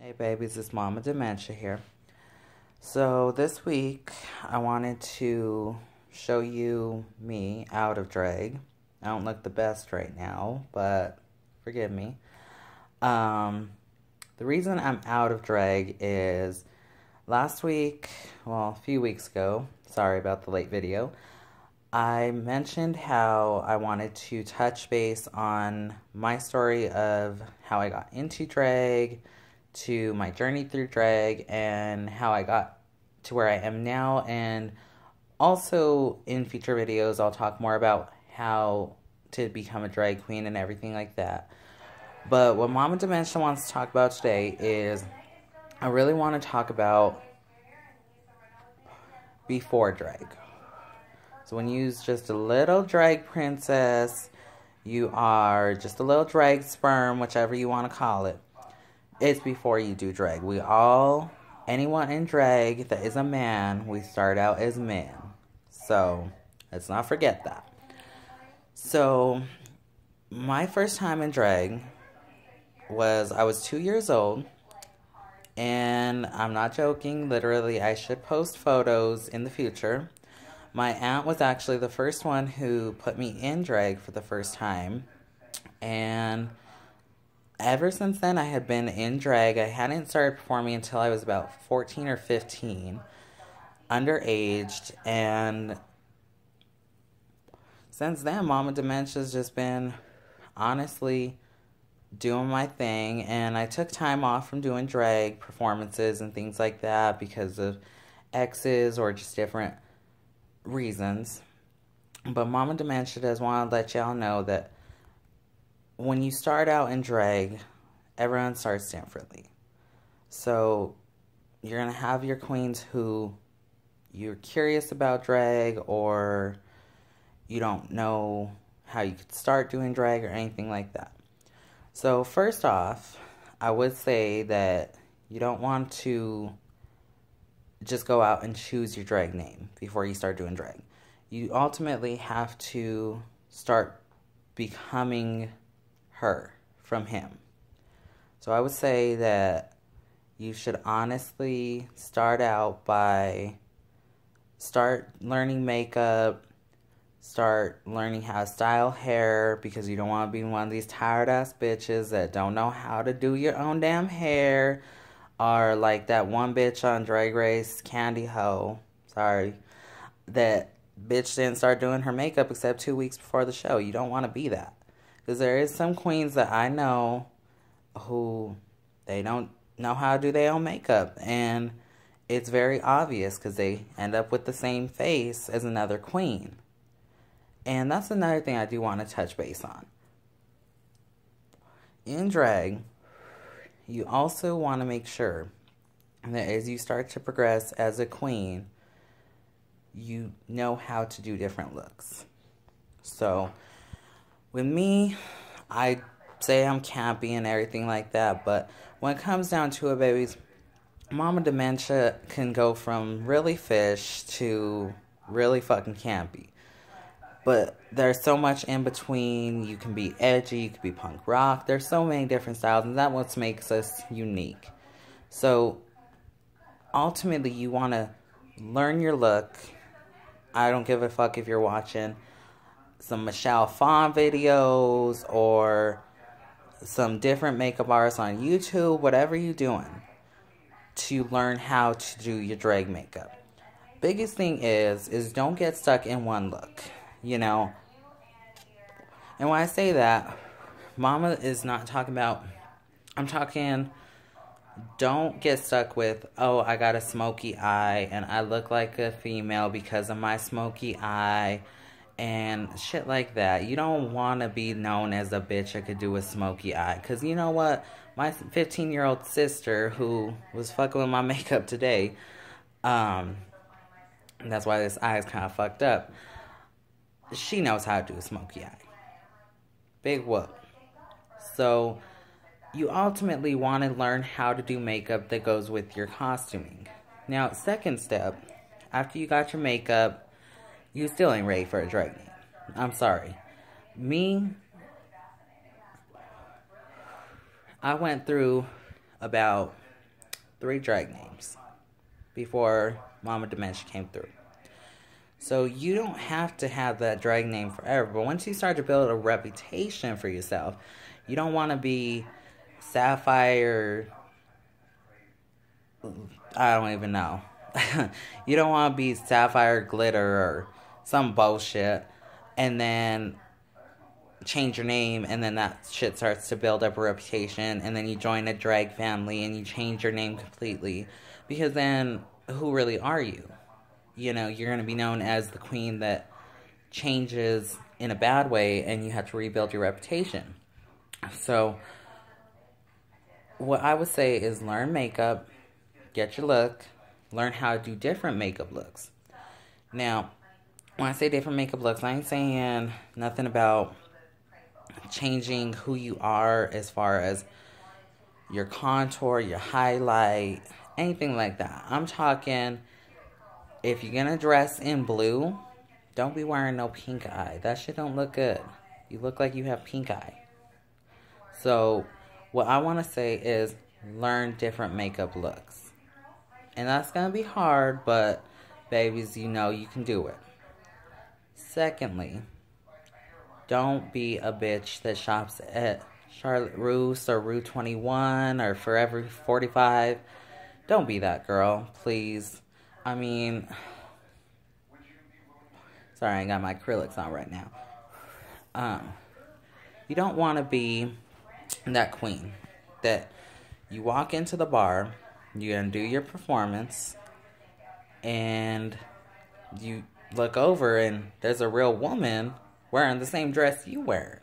Hey babies, it's Mama Dementia here. So this week I wanted to show you me out of drag. I don't look the best right now, but forgive me. The reason I'm out of drag is last week, well, a few weeks ago, sorry about the late video, I mentioned how I wanted to touch base on my story of how I got into drag, to my journey through drag, and how I got to where I am now. And also in future videos, I'll talk more about how to become a drag queen and everything like that. But what Mama Dementia wants to talk about today is I really want to talk about before drag. So when you use just a little drag princess, you are just a little drag sperm, whichever you want to call it. It's before you do drag. Anyone in drag that is a man, we start out as men. So let's not forget that. So my first time in drag was, I was 2 years old. And I'm not joking, literally I should post photos in the future. My aunt was actually the first one who put me in drag for the first time. And ever since then, I had been in drag. I hadn't started performing until I was about 14 or 15, underaged. And since then, Mama Dementia's just been, honestly, doing my thing. And I took time off from doing drag performances and things like that because of exes or just different reasons. But Mama Dementia does want to let y'all know that when you start out in drag, everyone starts differently. So you're going to have your queens who you're curious about drag, or you don't know how you could start doing drag or anything like that. So first off, I would say that you don't want to just go out and choose your drag name before you start doing drag. You ultimately have to start becoming her from him. So I would say that you should honestly start out by learning makeup, start learning how to style hair, because you don't want to be one of these tired ass bitches that don't know how to do your own damn hair, or like that one bitch on Drag Race, Candy Ho, sorry, that bitch didn't start doing her makeup except 2 weeks before the show. You don't want to be that. Because there is some queens that I know who they don't know how to do their own makeup. And it's very obvious because they end up with the same face as another queen. And that's another thing I do want to touch base on. In drag, you also want to make sure that as you start to progress as a queen, you know how to do different looks. So with me, I say I'm campy and everything like that, but when it comes down to it, babies, Mama Dementia can go from really fish to really fucking campy. But there's so much in between. You can be edgy, you can be punk rock. There's so many different styles, and that's what makes us unique. So ultimately, you want to learn your look. I don't give a fuck if you're watching some Michelle Phan videos or some different makeup artists on YouTube, whatever you're doing, to learn how to do your drag makeup. Biggest thing is don't get stuck in one look, you know. And when I say that, Mama is not talking about, I'm talking, don't get stuck with, oh, I got a smoky eye and I look like a female because of my smoky eye and shit like that. You don't want to be known as a bitch that could do a smoky eye. Because you know what? My 15-year-old sister who was fucking with my makeup today, and that's why this eye is kind of fucked up, she knows how to do a smoky eye. Big whoop. So you ultimately want to learn how to do makeup that goes with your costuming. Now, second step, after you got your makeup, you still ain't ready for a drag name. I'm sorry. I went through about 3 drag names before Mama Damentia came through. So you don't have to have that drag name forever. But once you start to build a reputation for yourself, you don't want to be Sapphire. I don't even know. You don't want to be Sapphire Glitter or some bullshit and then change your name, and then that shit starts to build up a reputation, and then you join a drag family and you change your name completely, because then who really are you? You know, you're going to be known as the queen that changes in a bad way, and you have to rebuild your reputation. So what I would say is learn makeup, get your look, learn how to do different makeup looks. Now, when I say different makeup looks, I ain't saying nothing about changing who you are as far as your contour, your highlight, anything like that. I'm talking, if you're gonna dress in blue, don't be wearing no pink eye. That shit don't look good. You look like you have pink eye. So what I want to say is learn different makeup looks. And that's gonna be hard, but babies, you know you can do it. Secondly, don't be a bitch that shops at Charlotte Russe or Rue 21 or Forever 45. Don't be that girl, please. I mean, sorry, I got my acrylics on right now. You don't want to be that queen that you walk into the bar, you're going to do your performance, and you look over and there's a real woman wearing the same dress you wear.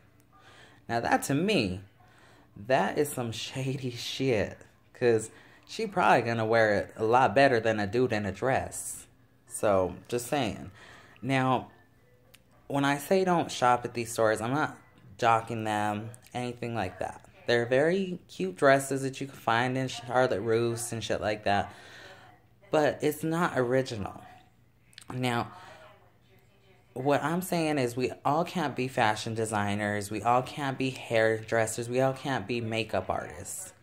Now that, to me, that is some shady shit, because she probably gonna wear it a lot better than a dude in a dress. So just saying. Now when I say don't shop at these stores, I'm not docking them, anything like that. They're very cute dresses that you can find in Charlotte Russe and shit like that, but it's not original. Now what I'm saying is we all can't be fashion designers. We all can't be hairdressers. We all can't be makeup artists.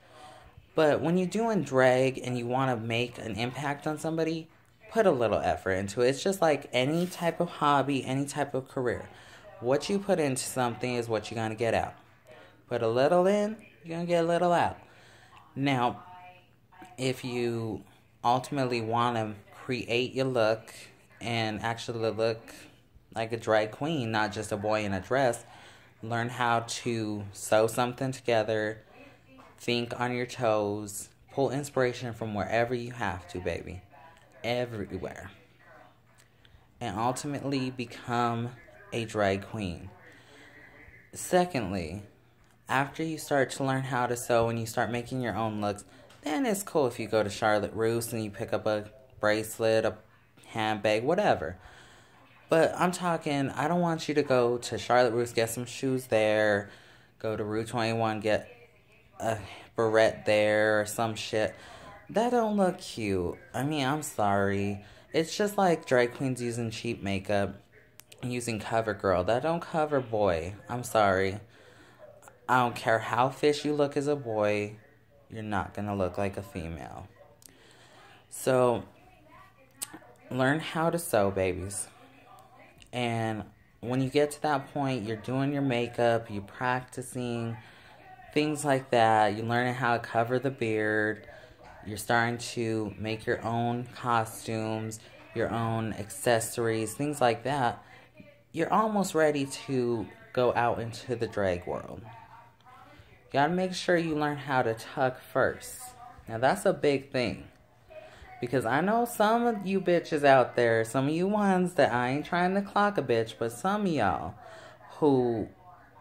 But when you're doing drag and you want to make an impact on somebody, put a little effort into it. It's just like any type of hobby, any type of career. What you put into something is what you're going to get out. Put a little in, you're going to get a little out. Now, if you ultimately want to create your look and actually look like a drag queen, not just a boy in a dress, learn how to sew something together, think on your toes, pull inspiration from wherever you have to, baby. Everywhere. And ultimately become a drag queen. Secondly, after you start to learn how to sew and you start making your own looks, then it's cool if you go to Charlotte Russe and you pick up a bracelet, a handbag, whatever. But I'm talking, I don't want you to go to Charlotte Russe, get some shoes there, go to Rue 21, get a barrette there or some shit. That don't look cute. I mean, I'm sorry. It's just like drag queens using cheap makeup, using CoverGirl. That don't cover boy. I'm sorry. I don't care how fish you look as a boy, you're not gonna look like a female. So, learn how to sew, babies. And when you get to that point, you're doing your makeup, you're practicing, things like that. You're learning how to cover the beard. You're starting to make your own costumes, your own accessories, things like that. You're almost ready to go out into the drag world. You gotta make sure you learn how to tuck first. Now that's a big thing. Because I know some of you bitches out there, some of you ones that I ain't trying to clock a bitch, but some of y'all who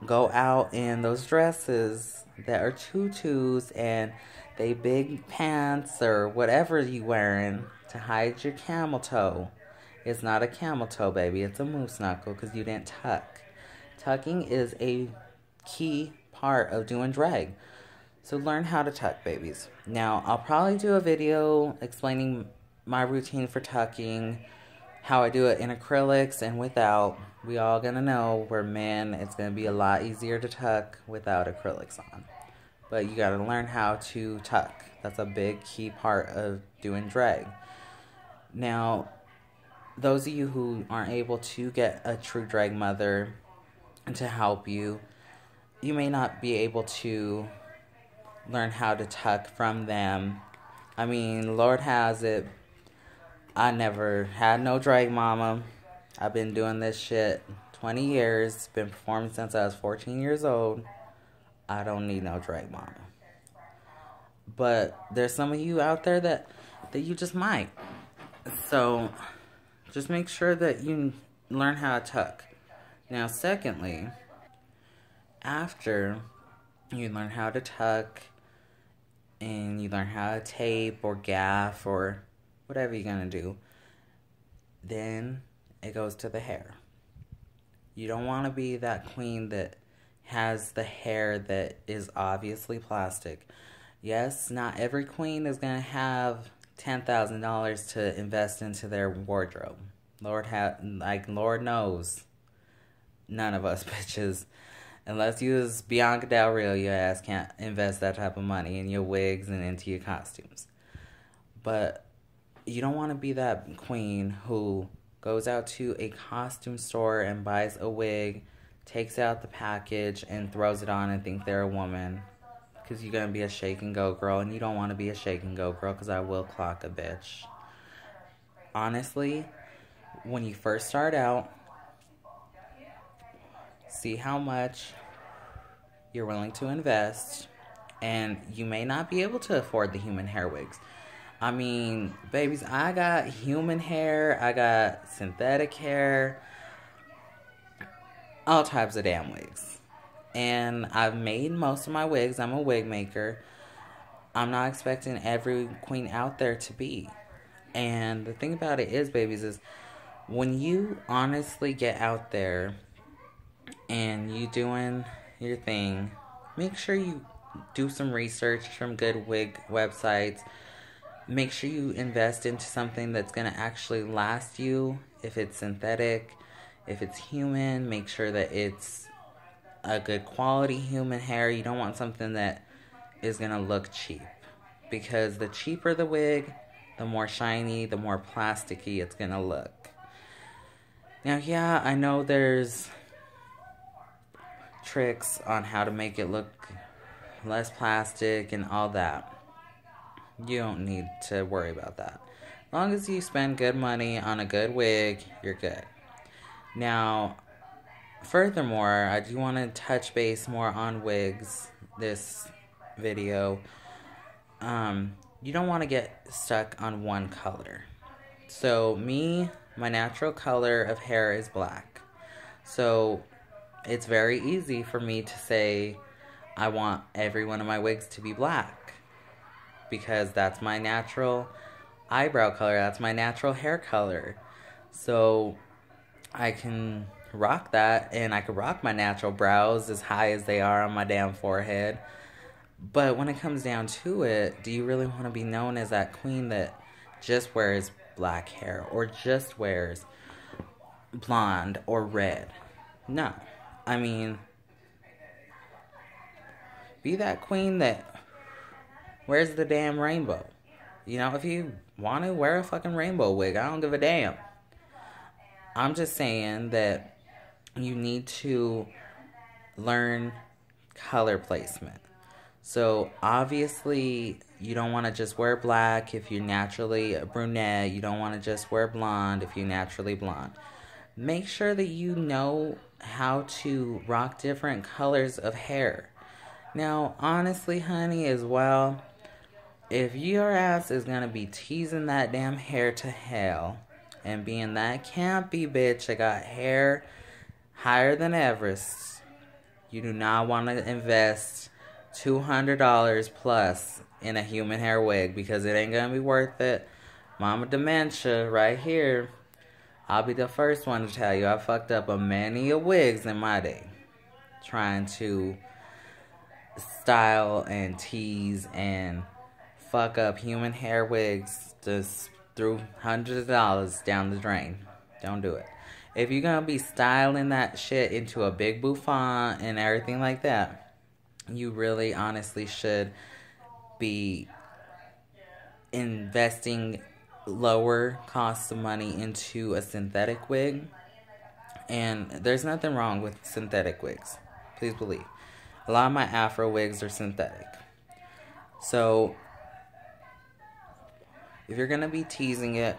go out in those dresses that are tutus and they big pants or whatever you wearing to hide your camel toe. It's not a camel toe, baby. It's a moose knuckle because you didn't tuck. Tucking is a key part of doing drag. So learn how to tuck, babies. Now, I'll probably do a video explaining my routine for tucking, how I do it in acrylics and without. We all gonna know we're men. It's gonna be a lot easier to tuck without acrylics on. but you gotta learn how to tuck. That's a big key part of doing drag. Now, those of you who aren't able to get a true drag mother to help you, you may not be able to learn how to tuck from them. I mean, Lord has it, I never had no drag mama. I've been doing this shit 20 years, been performing since I was 14 years old. I don't need no drag mama. But there's some of you out there that you just might. So just make sure that you learn how to tuck. Now, secondly, after you learn how to tuck and you learn how to tape or gaff or whatever you're going to do, then it goes to the hair. You don't want to be that queen that has the hair that is obviously plastic. Yes, not every queen is going to have $10,000 to invest into their wardrobe. Lord knows, none of us bitches, unless you is Bianca Del Rio, your ass can't invest that type of money in your wigs and into your costumes. But you don't want to be that queen who goes out to a costume store and buys a wig, takes out the package and throws it on and think they're a woman. Because you're going to be a shake and go girl, and you don't want to be a shake and go girl because I will clock a bitch. Honestly, when you first start out, see how much you're willing to invest, and you may not be able to afford the human hair wigs. I mean, babies, I got human hair, I got synthetic hair, all types of damn wigs. And I've made most of my wigs. I'm a wig maker. I'm not expecting every queen out there to be. And the thing about it is, babies, is when you honestly get out there and you doing your thing, make sure you do some research from good wig websites. Make sure you invest into something that's going to actually last you. If it's synthetic, if it's human, make sure that it's a good quality human hair. You don't want something that is going to look cheap. Because the cheaper the wig, the more shiny, the more plasticky it's going to look. Now, yeah, I know there's tricks on how to make it look less plastic and all that. You don't need to worry about that. As long as you spend good money on a good wig, you're good. Now, furthermore, I do want to touch base more on wigs this video. You don't want to get stuck on one color. So my natural color of hair is black. So it's very easy for me to say I want every one of my wigs to be black. Because that's my natural eyebrow color. That's my natural hair color. So I can rock that, and I can rock my natural brows as high as they are on my damn forehead. But when it comes down to it, do you really want to be known as that queen that just wears black hair or just wears blonde or red? No. I mean, be that queen that wears the damn rainbow. You know, if you want to wear a fucking rainbow wig, I don't give a damn. I'm just saying that you need to learn color placement. So, obviously, you don't want to just wear black if you're naturally a brunette. You don't want to just wear blonde if you're naturally blonde. Make sure that you know how to rock different colors of hair. Now, honestly, honey, as well, if your ass is going to be teasing that damn hair to hell and being that campy bitch that got hair higher than Everest, you do not want to invest $200 plus in a human hair wig because it ain't going to be worth it. Mama Damentia right here. I'll be the first one to tell you I fucked up a many of wigs in my day trying to style and tease and fuck up human hair wigs. Just threw hundreds of dollars down the drain. Don't do it. If you're gonna be styling that shit into a big bouffant and everything like that, you really honestly should be investing lower costs of money into a synthetic wig. And there's nothing wrong with synthetic wigs. Please believe. A lot of my Afro wigs are synthetic. So, if you're going to be teasing it,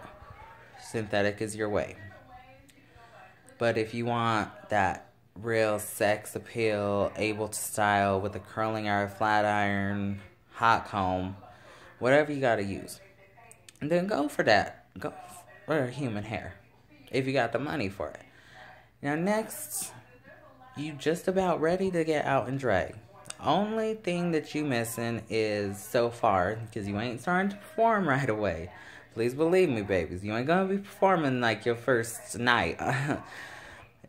synthetic is your way. But if you want that real sex appeal, able to style with a curling iron, flat iron, hot comb, whatever you got to use, and then go for that. Go for human hair if you got the money for it. Now next, you just about ready to get out and drag. Only thing that you missing is so far, because you ain't starting to perform right away. Please believe me, babies. You ain't gonna be performing like your first night.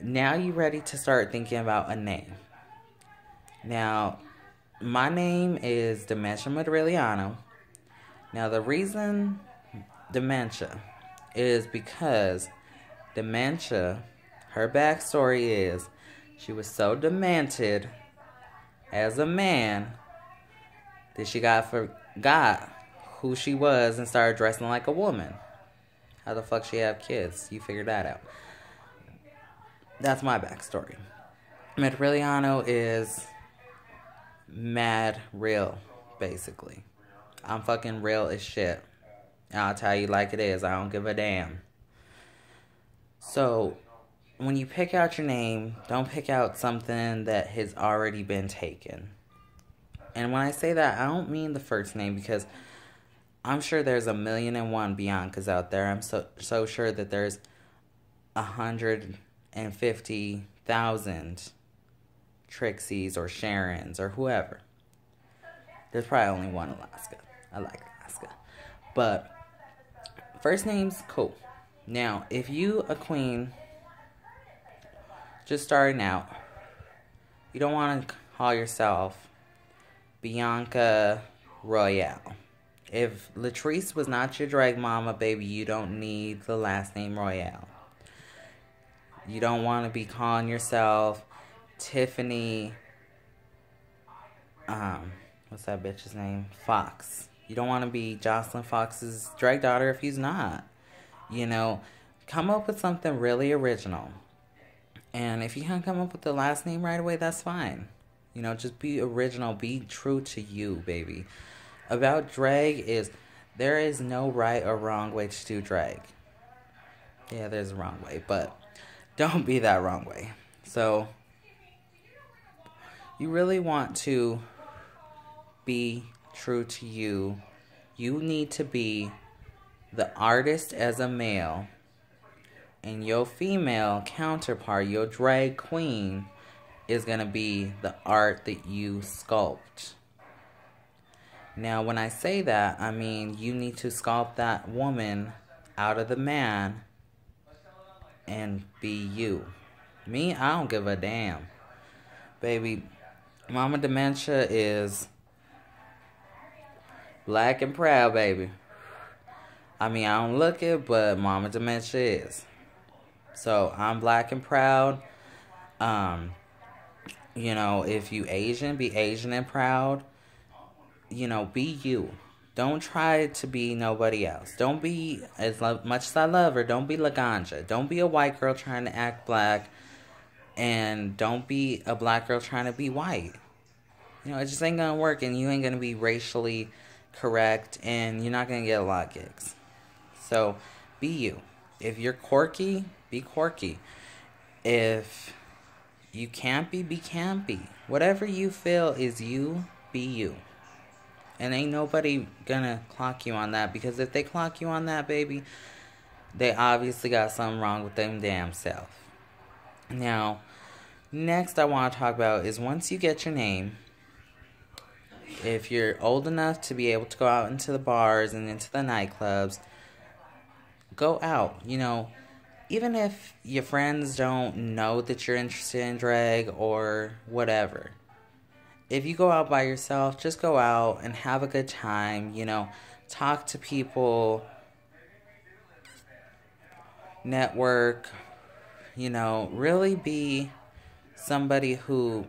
Now you ready to start thinking about a name. Now, my name is Damentia Madriliano. Now the reason Damentia is because Damentia, her backstory is she was so demented as a man that she forgot who she was and started dressing like a woman. How the fuck she have kids? You figure that out. That's my backstory. Madriliano is mad real, basically. I'm fucking real as shit. And I'll tell you like it is. I don't give a damn. So, when you pick out your name, don't pick out something that has already been taken. And when I say that, I don't mean the first name, because I'm sure there's 1,000,001 Biancas out there. I'm so sure that there's 150,000 Trixies or Sharons or whoever. There's probably only one Alaska. I like Alaska. But first name's cool. Now, if you a queen just starting out, you don't want to call yourself Bianca Royale. If Latrice was not your drag mama, baby, you don't need the last name Royale. You don't want to be calling yourself Tiffany, what's that bitch's name? Fox. You don't want to be Jocelyn Fox's drag daughter if he's not. You know, come up with something really original. And if you can't come up with the last name right away, that's fine. You know, just be original. Be true to you, baby. About drag is, there is no right or wrong way to do drag. Yeah, there's a wrong way, but don't be that wrong way. So, you really want to be true to you. You need to be the artist as a male, and your female counterpart, your drag queen, is going to be the art that you sculpt. Now, when I say that, I mean you need to sculpt that woman out of the man and be you. Me, I don't give a damn. Baby, Mama Damentia is black and proud, baby. I mean, I don't look it, but Mama Damentia is. So, I'm black and proud. You know, if you Asian, be Asian and proud. You know, be you. Don't try to be nobody else. Don't be, as much as I love her, don't be Laganja. Don't be a white girl trying to act black. And don't be a black girl trying to be white. You know, it just ain't gonna work, and you ain't gonna be racially correct, and you're not gonna get a lot of gigs. So, be you. If you're quirky, be quirky. If you can't be campy. Whatever you feel is you, be you. And ain't nobody gonna clock you on that, because if they clock you on that, baby, they obviously got something wrong with them damn self. Now, next I want to talk about is once you get your name, if you're old enough to be able to go out into the bars and into the nightclubs, go out. You know, even if your friends don't know that you're interested in drag or whatever, if you go out by yourself, just go out and have a good time. You know, talk to people, network. You know, really be somebody who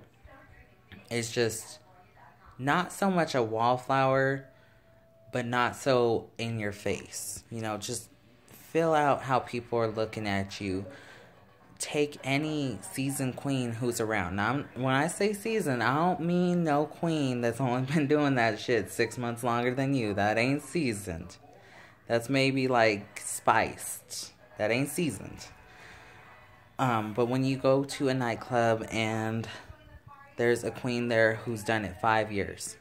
is just not so much a wallflower, but not so in your face. Just feel out how people are looking at you. Take any seasoned queen who's around. Now, when I say seasoned, I don't mean no queen that's only been doing that shit 6 months longer than you. That ain't seasoned. That's maybe like spiced. That ain't seasoned. But when you go to a nightclub and there's a queen there who's done it 5 years,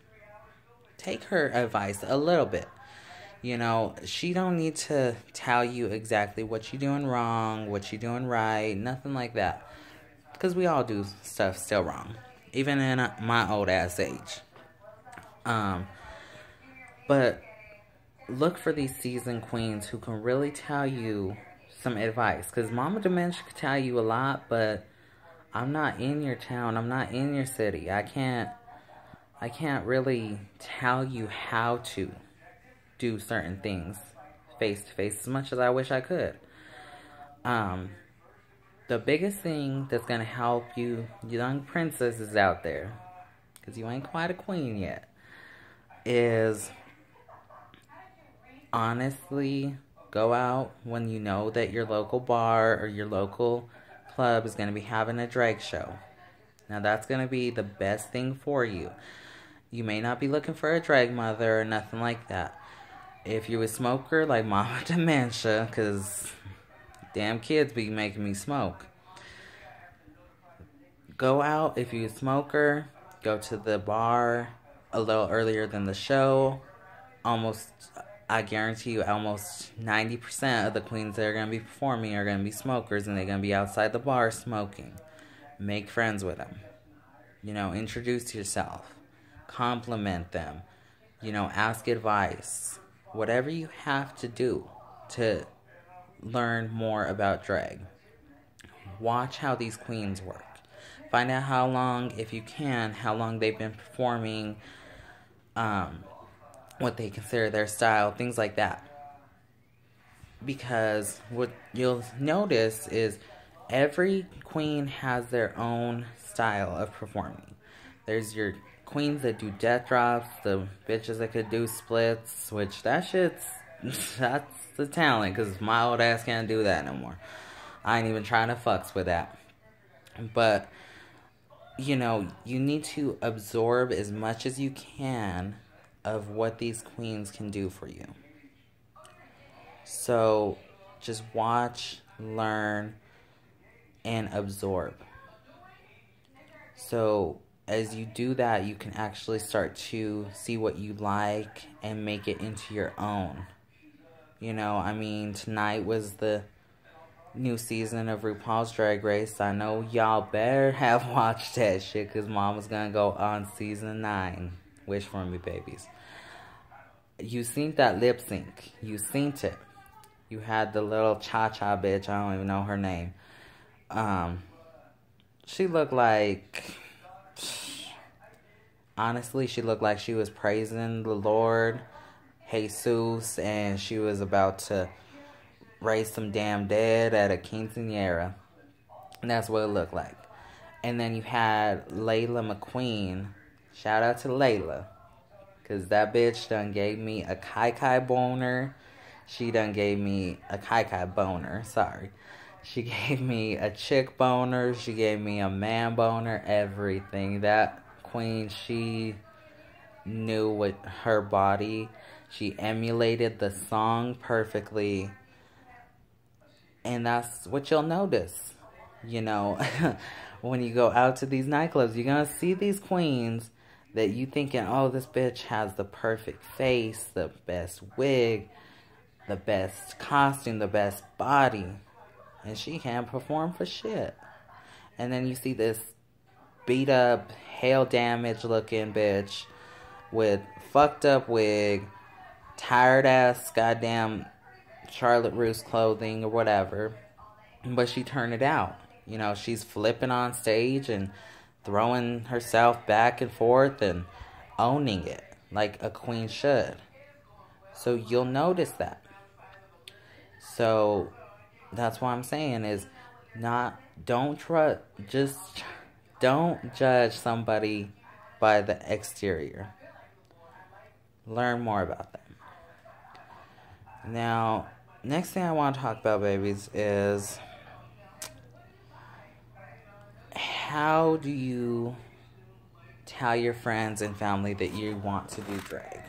take her advice a little bit. She don't need to tell you exactly what you're doing wrong, what you're doing right, nothing like that. Because we all do stuff still wrong, even in my old ass age. But look for these seasoned queens who can really tell you some advice. Because Mama Damentia can tell you a lot, but I'm not in your town. I'm not in your city. I can't really tell you how to do certain things face to face as much as I wish I could. The biggest thing that's going to help you young princesses out there, because you ain't quite a queen yet, is honestly go out when you know that your local bar or your local club is going to be having a drag show. Now that's going to be the best thing for you. You may not be looking for a drag mother or nothing like that. If you're a smoker like Mama Damentia, because damn kids be making me smoke. Go out if you're a smoker. Go to the bar a little earlier than the show. I guarantee you, almost 90% of the queens that are going to be performing are going to be smokers, and they're going to be outside the bar smoking. Make friends with them. Introduce yourself. Compliment them. Ask advice. Whatever you have to do to learn more about drag. Watch how these queens work. Find out how long, if you can, how long they've been performing, what they consider their style, things like that. Because what you'll notice is every queen has their own style of performing. There's your queens that do death drops, the bitches that could do splits, which that's the talent, because my old ass can't do that no more. I ain't even trying to fucks with that. But, you need to absorb as much as you can of what these queens can do for you. So, just watch, learn, and absorb. So, as you do that, you can actually start to see what you like and make it into your own. Tonight was the new season of RuPaul's Drag Race. I know y'all better have watched that shit, because Mama's gonna go on season 9. Wish for me, babies. You seen that lip sync. You seen it. You had the little cha-cha bitch. I don't even know her name. She looked like... Honestly, she looked like she was praising the Lord, Jesus, and she was about to raise some damn dead at a quinceañera. And that's what it looked like. And then you had Layla McQueen. Shout out to Layla. Because that bitch done gave me a kai boner. She done gave me a kai boner. Sorry. She gave me a chick boner. She gave me a man boner. Everything. That queen, she knew with her body. She emulated the song perfectly. And that's what you'll notice. When you go out to these nightclubs, you're going to see these queens that you thinking, oh, this bitch has the perfect face, the best wig, the best costume, the best body. And she can't perform for shit. And then you see this beat up, hail damage looking bitch with fucked up wig, tired ass goddamn Charlotte Russe clothing or whatever. But she turned it out. She's flipping on stage and throwing herself back and forth and owning it like a queen should. So you'll notice that. So that's what I'm saying is don't judge somebody by the exterior. Learn more about them. Now, next thing I want to talk about, babies, is how do you tell your friends and family that you want to do drag?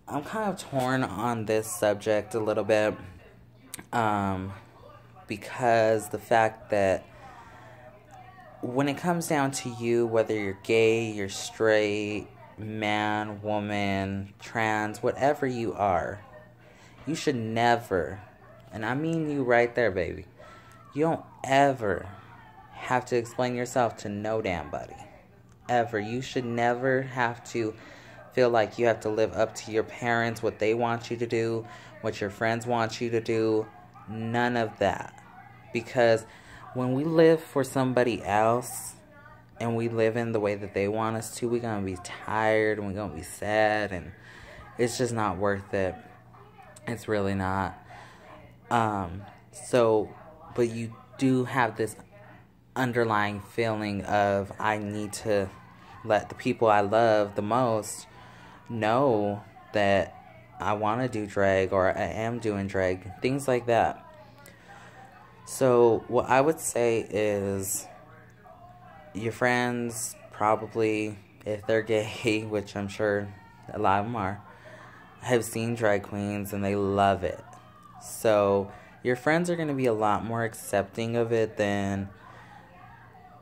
I'm kind of torn on this subject a little bit, because the fact that when it comes down to you, whether you're gay, you're straight, man, woman, trans, whatever you are, you should never, and I mean you right there, baby, you don't ever have to explain yourself to no damn body. Ever. You should never have to feel like you have to live up to your parents, what they want you to do, what your friends want you to do. None of that. Because when we live for somebody else and we live in the way that they want us to, we're going to be tired and we're going to be sad, and it's just not worth it. It's really not. But you do have this underlying feeling of, I need to let the people I love the most know that I want to do drag, or I am doing drag, things like that. So what I would say is, your friends probably, if they're gay, which I'm sure a lot of them are, have seen drag queens and they love it. So your friends are going to be a lot more accepting of it than,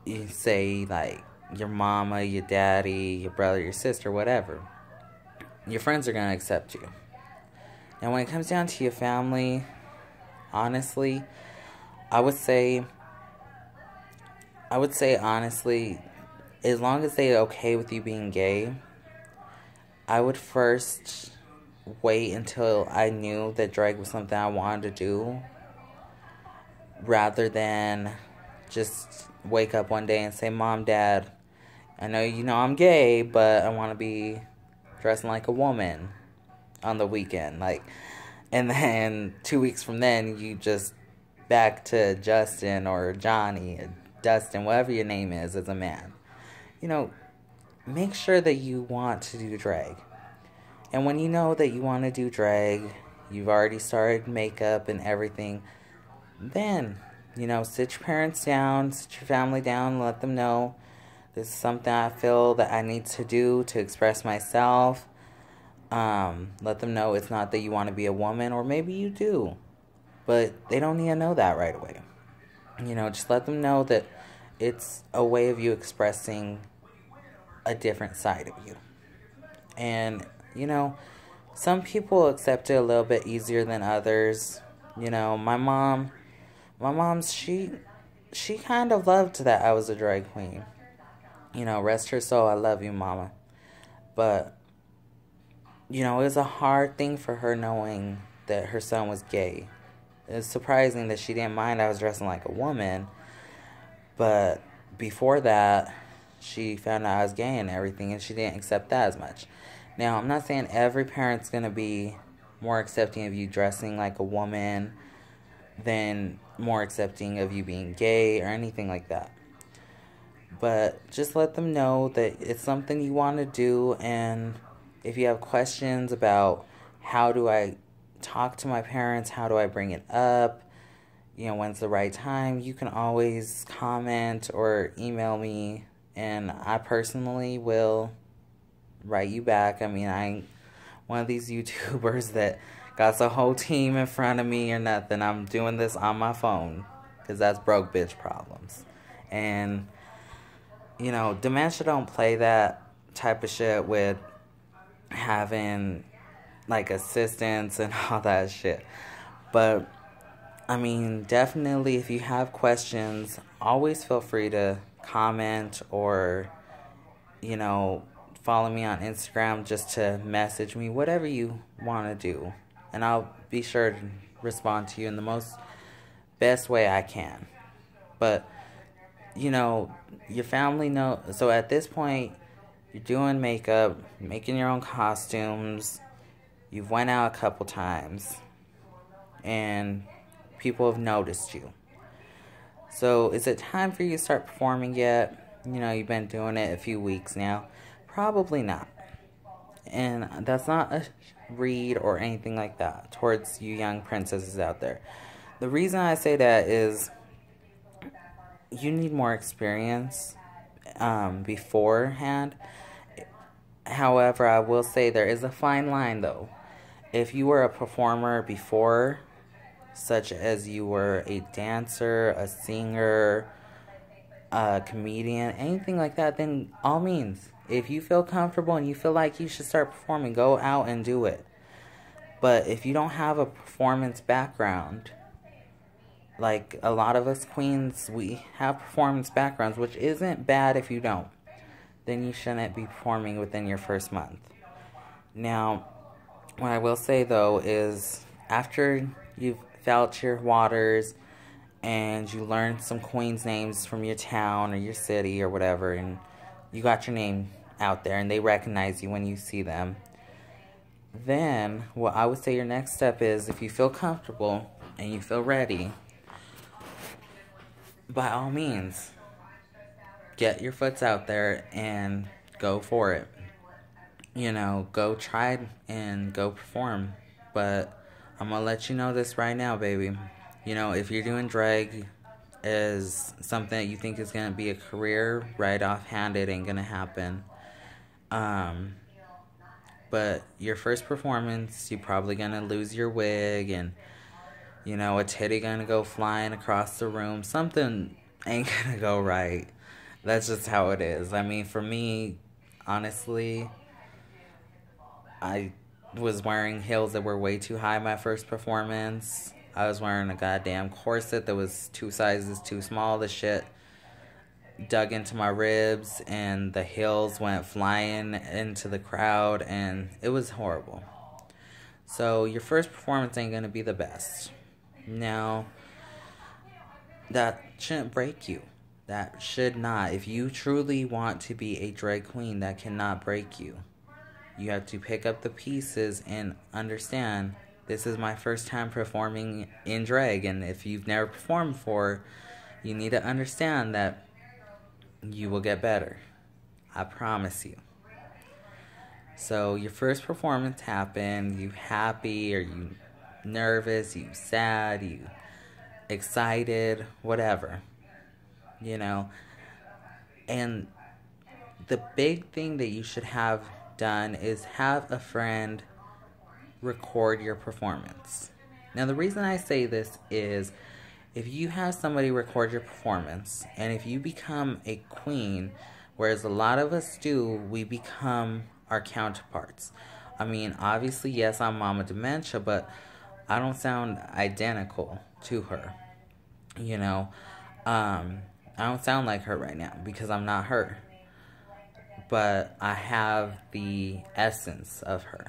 you say, like your mama, your daddy, your brother, your sister, whatever. Your friends are going to accept you. And when it comes down to your family, honestly, I would say honestly, as long as they're okay with you being gay, I would first wait until I knew that drag was something I wanted to do, rather than just wake up one day and say, Mom, Dad, I know you know I'm gay, but I want to be dressing like a woman on the weekend. And then 2 weeks from then, you just back to Justin or Johnny or Dustin, whatever your name is as a man. Make sure that you want to do drag. And when you know that you want to do drag, you've already started makeup and everything, then, sit your parents down, sit your family down, let them know this is something I feel that I need to do to express myself. Let them know it's not that you want to be a woman, or maybe you do, but they don't need to know that right away. Just let them know that it's a way of you expressing a different side of you. And, some people accept it a little bit easier than others. My mom, she kind of loved that I was a drag queen. Rest her soul, I love you, Mama. But, it was a hard thing for her knowing that her son was gay. It's surprising that she didn't mind I was dressing like a woman. But before that, she found out I was gay and everything, and she didn't accept that as much. Now, I'm not saying every parent's going to be more accepting of you dressing like a woman than more accepting of you being gay or anything like that. But just let them know that it's something you want to do, and if you have questions about how do I talk to my parents, how do I bring it up, when's the right time, you can always comment or email me, and I personally will write you back. I ain't one of these YouTubers that got a whole team in front of me or nothing. I'm doing this on my phone, because that's broke bitch problems. And, Damentia don't play that type of shit with having, assistants and all that shit. But, definitely if you have questions, always feel free to comment or, follow me on Instagram just to message me, whatever you want to do. And I'll be sure to respond to you in the best way I can. But, your family know. So at this point, you're doing makeup, making your own costumes. You've went out a couple times, and people have noticed you. So is it time for you to start performing yet? You know, you've been doing it a few weeks now. Probably not. And that's not a read or anything like that towards you young princesses out there. The reason I say that is you need more experience beforehand. However, I will say there is a fine line, though. If you were a performer before, such as you were a dancer, a singer, a comedian, anything like that, then all means, if you feel comfortable and you feel like you should start performing, go out and do it. But if you don't have a performance background, like a lot of us queens, we have performance backgrounds, which isn't bad if you don't, then you shouldn't be performing within your first month. Now, what I will say though is after you've felt your waters and you learned some queens' names from your town or your city or whatever, and you got your name out there and they recognize you when you see them, then what I would say your next step is, if you feel comfortable and you feel ready, by all means, get your foots out there and go for it. You know, go try and go perform. But I'm going to let you know this right now, baby. You know, if you're doing drag as something that you think is going to be a career, right offhand, it ain't going to happen. But your first performance, you're probably going to lose your wig and, you know, a titty going to go flying across the room. Something ain't going to go right. That's just how it is. I mean, for me, honestly, I was wearing heels that were way too high my first performance. I was wearing a goddamn corset that was 2 sizes too small. The shit dug into my ribs and the heels went flying into the crowd and it was horrible. So your first performance ain't gonna be the best. Now, that shouldn't break you. That should not. If you truly want to be a drag queen, that cannot break you. You have to pick up the pieces and understand, this is my first time performing in drag, and if you've never performed before, you need to understand that you will get better. I promise you. So your first performance happened, you happy, or you nervous, you sad, you excited, whatever. You know, and the big thing that you should have done is have a friend record your performance. Now, the reason I say this is, if you have somebody record your performance, and if you become a queen, whereas a lot of us do, we become our counterparts. I mean, obviously, yes, I'm Mama Damentia, but I don't sound identical to her. You know, I don't sound like her right now because I'm not her. But I have the essence of her.